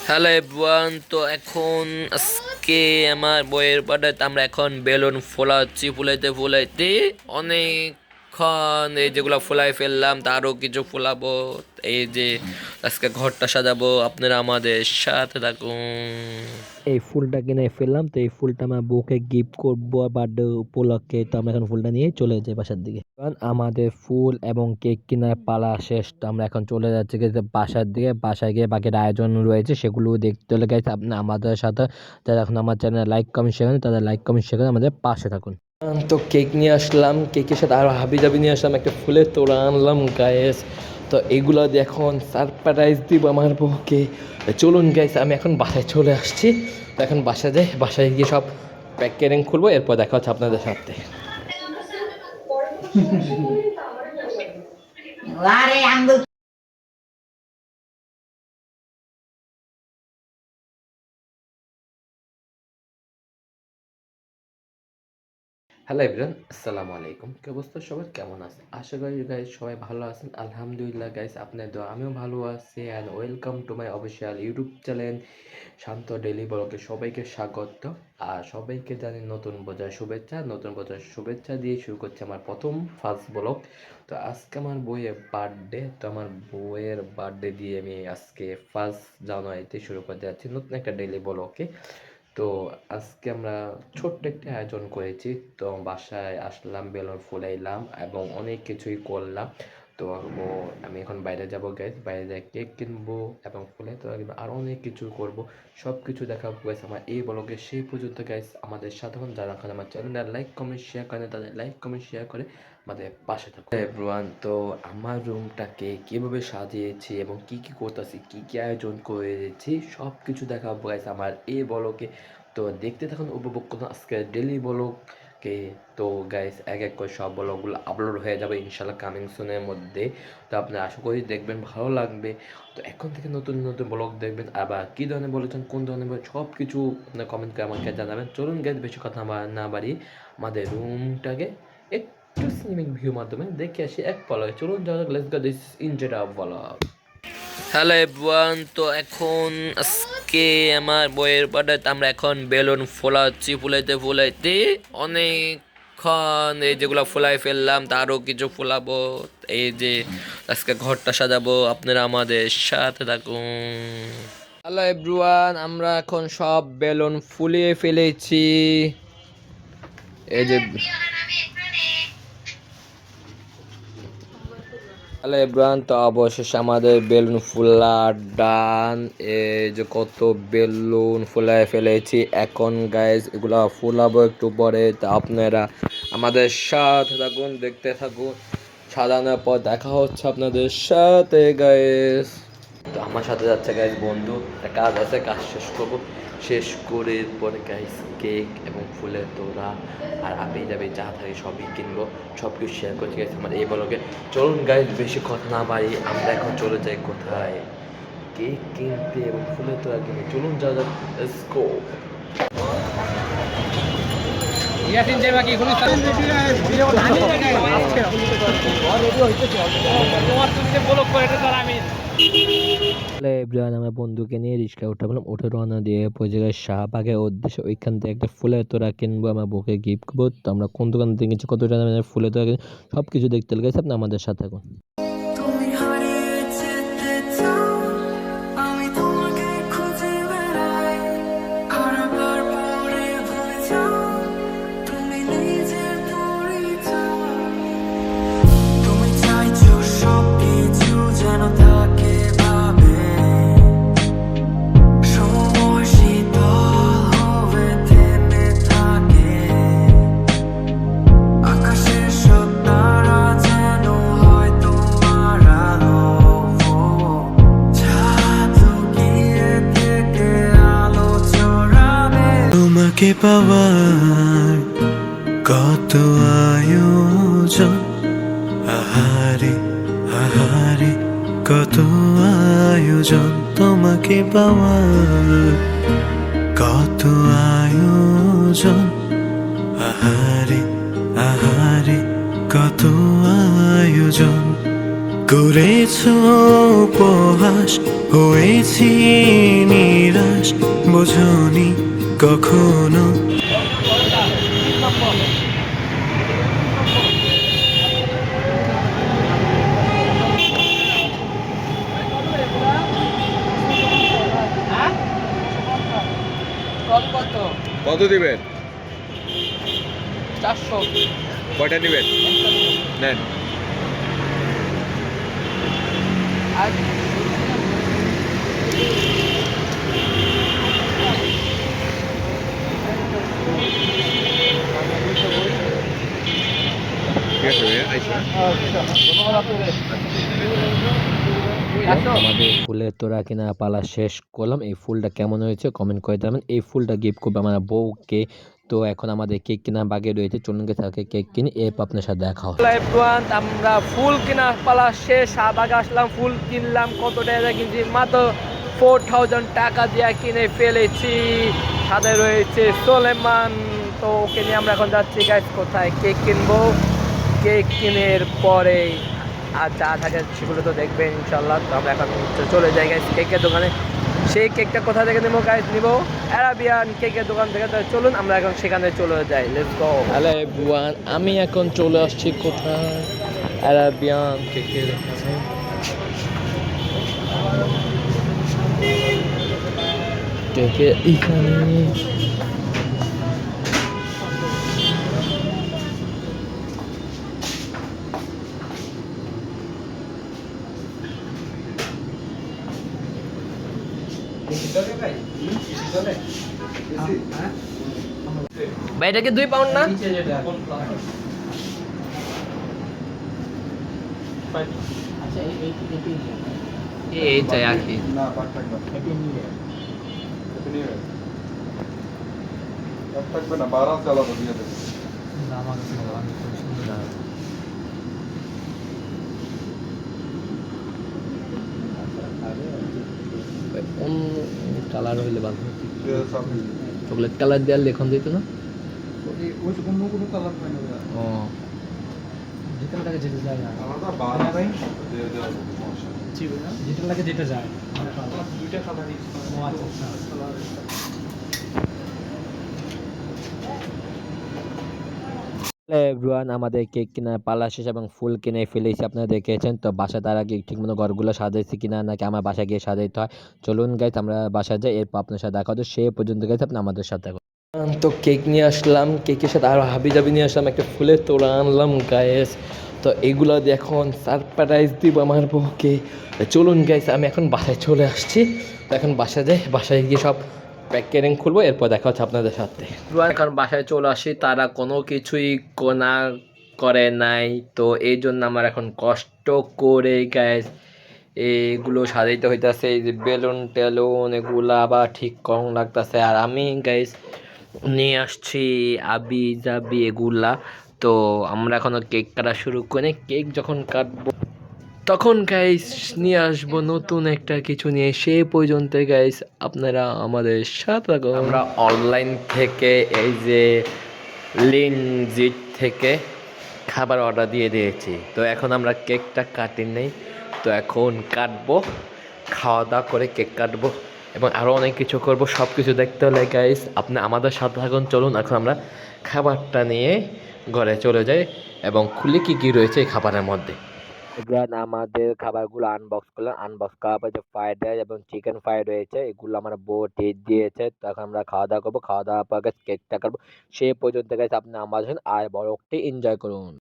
Hello everyone, তো এখন আজকে আমার বইয়ের বার্থডে। আমরা এখন বেলুন ফোলাচ্ছি, ফুলাইতে ফুলাইতে অনেকক্ষণ এই যেগুলো ফুলাই ফেললাম, তারও কিছু ফোলাবো। এই যে আজকে ঘরটা সাজাবো, আপনারা আমাদের সাথে থাকুন। এই ফুলটা কিনে ফেললাম, তো এই ফুলটা আমার বউকে গিফট করবো বার্থডে উপলক্ষে। তো আমরা এখন ফুলটা নিয়ে চলে যাই বাসার দিকে, কারণ আমাদের ফুল এবং কেক কেনার পালা শেষ। তো আমরা এখন চলে যাচ্ছি বাসার দিকে। বাসায় গিয়ে বাকির আয়োজন রয়েছে, সেগুলো দেখতে হলে গেছে আপনি আমাদের সাথে যারা এখন আমার চ্যানেল লাইক কমেন্ট শেখান, তাদের লাইক কমেন্ট শেখান, আমাদের পাশে থাকুন। তো কেক নিয়ে আসলাম, কেকের সাথে আরো হাবি জাবি নিয়ে আসলাম, একটা ফুলের তোড়া আনলাম গায়েস। তো এগুলো দিয়ে এখন সারপ্রাইজ দিব আমার বউকে। চলুন গাইস, আমি এখন বাসায় চলে আসছি। তো এখন বাসায় যাই, বাসায় গিয়ে সব প্যাকেটিং খুলবো, এরপর দেখা হচ্ছে আপনাদের সাথে। হ্যালো এভরিওয়ান, আসসালামু আলাইকুম। কি অবস্থা সবার, কেমন আছেন? আশা করি গাইস সবাই ভালো আছেন। আলহামদুলিল্লাহ গাইস, আপনার দোয়া আমিও ভালো আছি। And welcome to my official YouTube channel Shanto daily ব্লগে সবাইকে স্বাগত। আর সবাইকে জানি নতুন বছরের শুভেচ্ছা। নতুন বছরের শুভেচ্ছা দিয়ে শুরু করছে আমার প্রথম ফার্স্ট ব্লগ। তো আজকে আমার বউয়ের বার্থডে। তো আমার বউয়ের বার্থডে দিয়ে আমি আজকে 1 জানুয়ারিতে শুরু করতে যাচ্ছি নতুন একটা ডেইলি ব্লগে। তো আজকে আমরা ছোট্ট একটা আয়োজন করেছি। তো বাসায় আসলাম, বেলুন ফুলাইলাম এবং অনেক কিছুই করলাম। তো আমি এখন বাইরে যাবো গাইস, বাইরে যাই কেক কিনবো এবং ফুলাই তো আরও অনেক কিছু করব। সব কিছু দেখাবো গাইস আমার এই ব্লগে। সেই পর্যন্ত গাইস আমাদের সাধারণ যারা এখন আমার চ্যানেলটা লাইক কমেন্ট শেয়ার করে, তাদের লাইক কমেন্ট শেয়ার করে আমাদের পাশে থাকুন এভরিওয়ান। তো আমার রুমটাকে কীভাবে সাজিয়েছি এবং কি কি করতেছি, কি কি আয়োজন করেছি, সব কিছু দেখাবো গাইস আমার এই ব্লগে। তো দেখতে থাকুন, উপভোগ করুন আজকে ডেলি ব্লগকে। তো গাইস এক এক করে সব ব্লগগুলো আপলোড হয়ে যাবে ইনশাল্লাহ কামিং সুনের মধ্যে। তো আপনারা আশা করি দেখবেন, ভালো লাগবে। তো এখন থেকে নতুন নতুন ব্লগ দেখবেন। আবার কী ধরনের বলেছেন, কোন ধরনের সব কিছু আপনার কমেন্ট করে আমাকে জানাবেন। চলুন গাইস, বেশি কথা না বাড়ি আমাদের রুমটাকে একটু স্নিমিং ভিউ মাধ্যমে দেখে আসি এক পলকে। চলুন যাওয়া যাক, লেটস গো, দিস ইনজেড অফ ব্লগ। হ্যালো এভরিওয়ান, তো এখন আজকে আমার বইয়ের বার্থডে। আমরা এখন বেলুন ফোলাচ্ছি, ফুলাইতে ফুলাইতে অনেকক্ষণ এই যেগুলো ফুলাই ফেললাম, তারও কিছু ফোলাবো। এই যে আজকে ঘরটা সাজাবো, আপনারা আমাদের সাথে থাকুন। হ্যালো এভরিওয়ান, আমরা এখন সব বেলুন ফুলিয়ে ফেলেছি। এই যে হ্যালো এভরিওয়ান, তো অবশেষে আমাদের বেলুন ফুলা ডান। এই যে কত বেলুন ফুলায় ফেলেছি। এখন গাইজ এগুলা ফুলাবো একটু পরে। তা আপনারা আমাদের সাথে থাকুন, দেখতে থাকুন। সাজানোর পর দেখা হচ্ছে আপনাদের সাথে গাইজ। তো আমার সাথে যাচ্ছে গাইজ বন্ধু, একটা কাজ আছে, কাজ শেষ করবো। শেষ করে পরে গাইজ কেক এবং ফুলের তোড়া আর আবি যাবে যা থাকে সবই কিনবো, সব কিছু শেয়ার করতে গেছে আমার এই ব্লগে। চলুন গাইজ, বেশি কথা না বাড়ি আমরা এখন চলে যাই কোথায়, কেক কিনতে এবং ফুলের তোড়া কিনতে। চলুন যা যাক, লেটস গো। ইয়াসিন যে বাকি কোনো ভিডিও ধানি জায়গায় আজকে রেডি হইতেছে তোমার তুমি যে ব্লগ করে এটা তো আমি এভরিওয়ান, আমার বন্ধুকে নিয়ে রিক্সা উঠাবলাম, উঠে রওনা দিয়ে ওই জায়গায় শাহবাগের উদ্দেশ্যে। ওইখান থেকে একটা ফুলের তোড়া কিনবো, আমার বউকে গিফট করবো। তো আমরা কোন দোকান থেকে কিনছি, কত টাকা ফুলের তোড়া কিনছি, সব কিছু দেখতে লেগেছে। আপনি আমাদের সাথে থাকুন। তোমাকে পাওয়ার কত আয়োজন, আহারে আহারে কত আয়োজন। তোমাকে পাওয়ার কত আয়োজন, আহারে আহারে কত আয়োজন। করেছ উপহাস, হয়েছি বোঝনি কখনো। কত দিবেন? 400 কয়টা দিবেন? নেন। ঠিক আছে ভাইয়া, আইসা। আমাদের ফুলের তোড়া কিনা পালা শেষ করলাম। এই ফুলটা কেমন হয়েছে কমেন্ট করে জানাবেন। এই ফুলটা গিফট করবে আমার বউকে। তো এখন আমাদের কেক কেনা বাকি রয়েছে, চলুন গে থাকে কেক কিনে এরপর আপনার সাথে দেখা হবে। এভরিওয়ান, আমরা ফুল কেনার পালা শেষ। শাহবাগে আসলাম, ফুল কিনলাম। কত টাকা কিনছি? মাত্র 4000 টাকা দিয়ে কিনে ফেলেছি। সাথে রয়েছে সোলেমান। তো ওকে নিয়ে আমরা এখন যাচ্ছি গাইস কোথায় কেক কিনবো। কেক কিনের পরে আর যা থাকে সেগুলো তো দেখবেন ইনশাল্লাহ। তো আমরা এখন চলে যাই গাইস কেকের দোকানে। সেই কেকটা কোথা থেকে নেবো গাইস? নিবো অ্যারাবিয়ান কেকের দোকান থেকে। তো চলুন আমরা এখন সেখানে চলে যাই। Let's go. হ্যালো এভরিওয়ান, আমি এখন চলে আসছি কোথায়? অ্যারাবিয়ান কেকের দোকানে। কেকের এখানে ভাই এটা কি 2 পাউন্ড না? এই চাই আর কি। থাকবে না, 12 চালাবো দিয়ে দেবে। অন্য কালার হইলে ভালো হতো। চকলেট কালার দেওয়ার লেখন দিত না? ও যেটা লাগে যেটা যায় না। আলাদা 12 দিয়ে দেওয়া যাবে, সমস্যা নেই। যেটা লাগে যেটা যায়। দুইটা কালারই। ও আচ্ছা। হ্যালো এভরিওয়ান, আমাদের কেক কেনার পালা শেষ এবং ফুল কিনে ফেলেছি, আপনারা দেখেছেন। তো বাসা তার আগে ঠিকমতো ঘরগুলো সাজাইছি কিনা নাকি আমার বাসায় গিয়ে সাজাইতে হয়, চলুন গাইস আমরা বাসায় যাই, এরপর আপনার সাথে দেখা হতো। সে পর্যন্ত গাইস আপনি আমাদের সাথে থাকুন। তো কেক নিয়ে আসলাম, কেকের সাথে আরও হাবি জাবি নিয়ে আসলাম, একটা ফুলের তোড়া আনলাম গাইস। তো এগুলো দিয়ে এখন সারপ্রাইজ দিব আমার বউকে। চলুন গাইস আমি এখন বাসায় চলে আসছি। তো এখন বাসায় যাই, বাসায় গিয়ে সব প্যাকেটিং খুলবো, এরপর দেখা হচ্ছে আপনাদের সাথে। এখন বাসায় চলে আসি, তারা কোনো কিছুই না করে নাই। তো এই জন্য আমার এখন কষ্ট করে গ্যাস এগুলো সাজাইতে হইতাছে। এই যে বেলুন টেলুন এগুলা আবার ঠিক কম লাগতেছে। আর আমি গাইস নিয়ে আসছি আবি জাবি এগুলা। তো আমরা এখনো কেক কাটা শুরু করি। কেক যখন কাটবো তখন গাইস নিয়ে আসবো নতুন একটা কিছু নিয়ে। সেই পর্যন্ত গাইস আপনারা আমাদের সাথে থাকুন। আমরা অনলাইন থেকে এই যে লিনজিট থেকে খাবার অর্ডার দিয়ে দিয়েছি। তো এখন আমরা কেকটা কাটি নেই, তো এখন কাটবো, খাওয়া দাওয়া করে কেক কাটবো এবং আরও অনেক কিছু করব। সব কিছু দেখতে হলে গাইস আপনি আমাদের সাথে থাকুন। চলুন এখন আমরা খাবারটা নিয়ে ঘরে চলে যাই এবং খুলে কী কী রয়েছে এই খাবারের মধ্যে। এবার আমাদের খাবারগুলো আনবক্স করলাম। আনবক্স করার পর যে ফ্রাইড রাইস এবং চিকেন ফ্রাই রয়েছে এগুলো আমার বউ টেস্ট দিয়েছে। তো এখন আমরা খাওয়া দাওয়া করবো, খাওয়া দাওয়ার পর কেকটা কাটবো। সেই পর্যন্ত গাইস আপনি আমাদের আর বড়টি এনজয় করুন।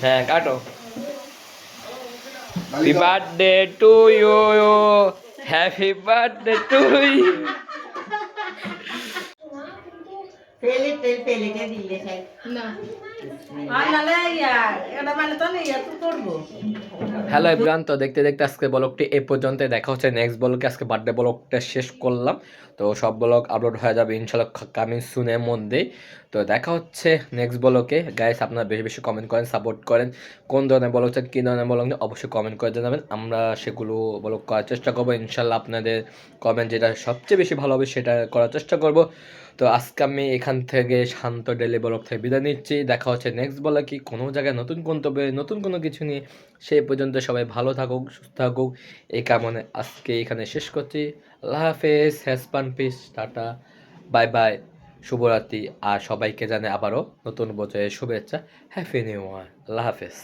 হ্যাঁ কাটো। Happy birthday to you, happy birthday to you. Hello everyone, তো দেখতে দেখতে আজকে ব্লগটি এই পর্যন্ত। দেখা হচ্ছে নেক্সট ব্লগে। আজকে বার্থডে ব্লগটা শেষ করলাম। তো সব ব্লগ আপলোড হয়ে যাবে ইনশাল্লাহ কামিং সুনের মধ্যেই। তো দেখা হচ্ছে নেক্সট ব্লগে। গাইস আপনারা বেশি বেশি কমেন্ট করেন, সাপোর্ট করেন। কোন ধরনের ব্লগ চান, কী ধরনের ব্লগ নিয়ে অবশ্যই কমেন্ট করে জানাবেন। আমরা সেগুলো ব্লগ করার চেষ্টা করবো ইনশাল্লাহ। আপনাদের কমেন্ট যেটা সবচেয়ে বেশি ভালো হবে সেটা করার চেষ্টা করব। তো আজকে আমি এখান থেকে শান্ত ডেলি ব্লগ থেকে বিদায়। বিদায় নিচ্ছি। দেখা হচ্ছে নেক্সট বলে কি কোনো জায়গায় নতুন গন্তব্যে নতুন কোনো কিছু নিয়ে। সেই পর্যন্ত সবাই ভালো থাকুক, সুস্থ থাকুক, এই কামনে আজকে এখানে শেষ করছি। আল্লাহ হাফেজ, হ্যাসপান পিস, টাটা, বাই বাই, শুভরাত্রি। আর সবাইকে জানে আবারও নতুন বছরের শুভেচ্ছা, হ্যাপি নিউ ইয়ার, আল্লাহ হাফেজ।